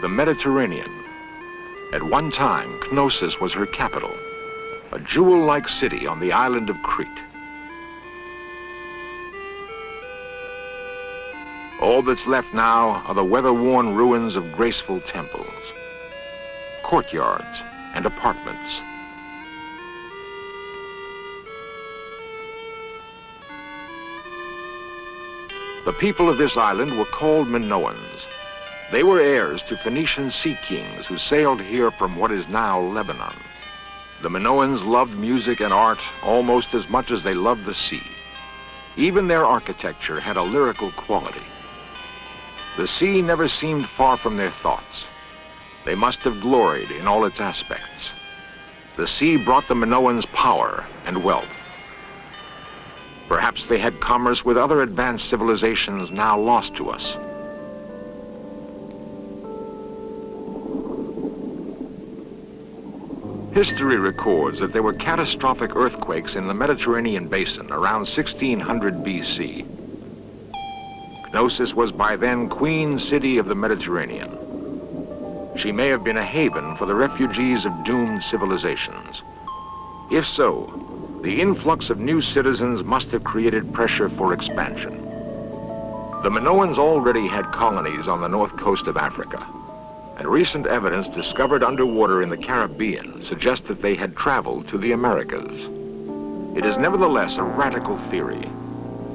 the Mediterranean. At one time, Knossos was her capital, a jewel-like city on the island of Crete. All that's left now are the weather-worn ruins of graceful temples, courtyards, and apartments. The people of this island were called Minoans. They were heirs to Phoenician sea kings who sailed here from what is now Lebanon. The Minoans loved music and art almost as much as they loved the sea. Even their architecture had a lyrical quality. The sea never seemed far from their thoughts. They must have gloried in all its aspects. The sea brought the Minoans power and wealth. Perhaps they had commerce with other advanced civilizations now lost to us. History records that there were catastrophic earthquakes in the Mediterranean basin around 1600 BC. Knossos was by then Queen City of the Mediterranean. She may have been a haven for the refugees of doomed civilizations. If so, the influx of new citizens must have created pressure for expansion. The Minoans already had colonies on the north coast of Africa, and recent evidence discovered underwater in the Caribbean suggests that they had traveled to the Americas. It is nevertheless a radical theory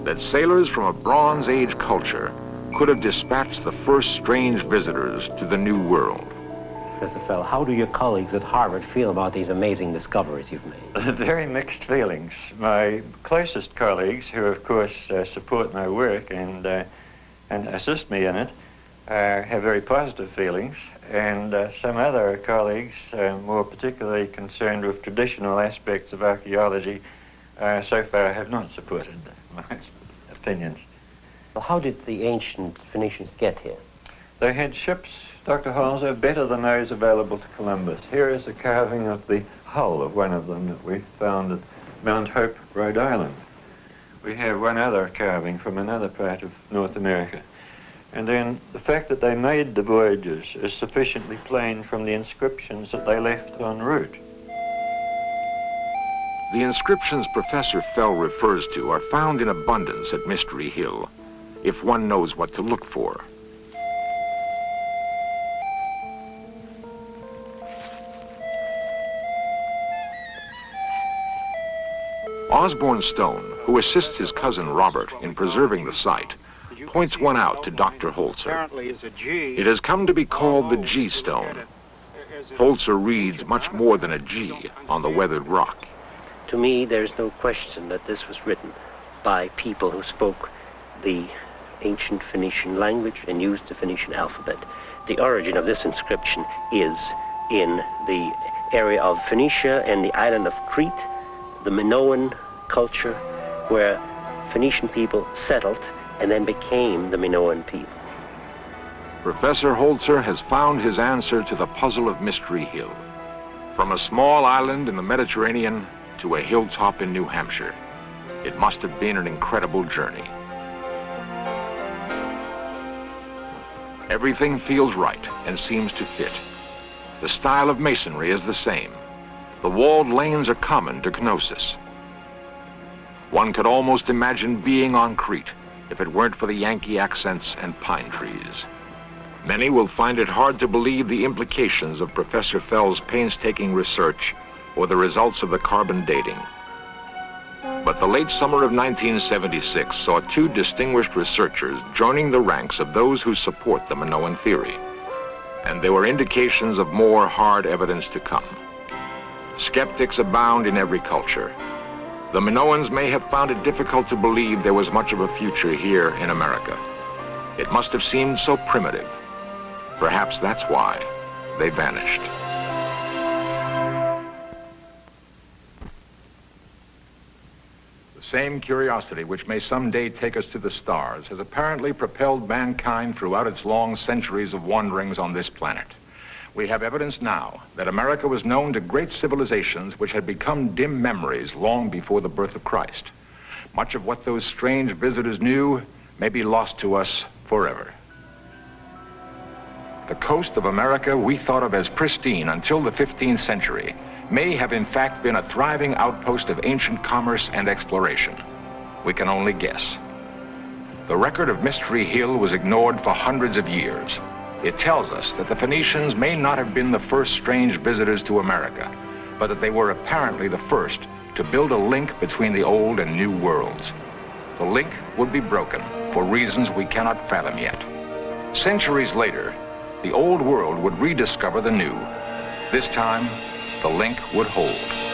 that sailors from a Bronze Age culture could have dispatched the first strange visitors to the New World. Professor Fell, how do your colleagues at Harvard feel about these amazing discoveries you've made? Very mixed feelings. My closest colleagues, who of course support my work and assist me in it, have very positive feelings, and some other colleagues, more particularly concerned with traditional aspects of archaeology, so far have not supported my opinions. Well, how did the ancient Phoenicians get here? They had ships, Dr. Halser, better than those available to Columbus. Here is a carving of the hull of one of them that we found at Mount Hope, Rhode Island. We have one other carving from another part of North America. And then the fact that they made the voyages is sufficiently plain from the inscriptions that they left en route. The inscriptions Professor Fell refers to are found in abundance at Mystery Hill, if one knows what to look for. Osborne Stone, who assists his cousin Robert in preserving the site, points one out to Dr. Holzer. It has come to be called the G stone. Holzer reads much more than a G on the weathered rock. To me, there's no question that this was written by people who spoke the ancient Phoenician language and used the Phoenician alphabet. The origin of this inscription is in the area of Phoenicia and the island of Crete, the Minoan culture, where Phoenician people settled and then became the Minoan people. Professor Holzer has found his answer to the puzzle of Mystery Hill. From a small island in the Mediterranean to a hilltop in New Hampshire, it must have been an incredible journey. Everything feels right and seems to fit. The style of masonry is the same. The walled lanes are common to Knossos. One could almost imagine being on Crete if it weren't for the Yankee accents and pine trees. Many will find it hard to believe the implications of Professor Fell's painstaking research or the results of the carbon dating. But the late summer of 1976 saw two distinguished researchers joining the ranks of those who support the Minoan theory. And there were indications of more hard evidence to come. Skeptics abound in every culture. The Minoans may have found it difficult to believe there was much of a future here in America. It must have seemed so primitive. Perhaps that's why they vanished. The same curiosity which may someday take us to the stars has apparently propelled mankind throughout its long centuries of wanderings on this planet. We have evidence now that America was known to great civilizations which had become dim memories long before the birth of Christ. Much of what those strange visitors knew may be lost to us forever. The coast of America we thought of as pristine until the 15th century may have in fact been a thriving outpost of ancient commerce and exploration. We can only guess. The record of Mystery Hill was ignored for hundreds of years. It tells us that the Phoenicians may not have been the first strange visitors to America, but that they were apparently the first to build a link between the old and new worlds. The link would be broken for reasons we cannot fathom yet. Centuries later, the old world would rediscover the new. This time, the link would hold.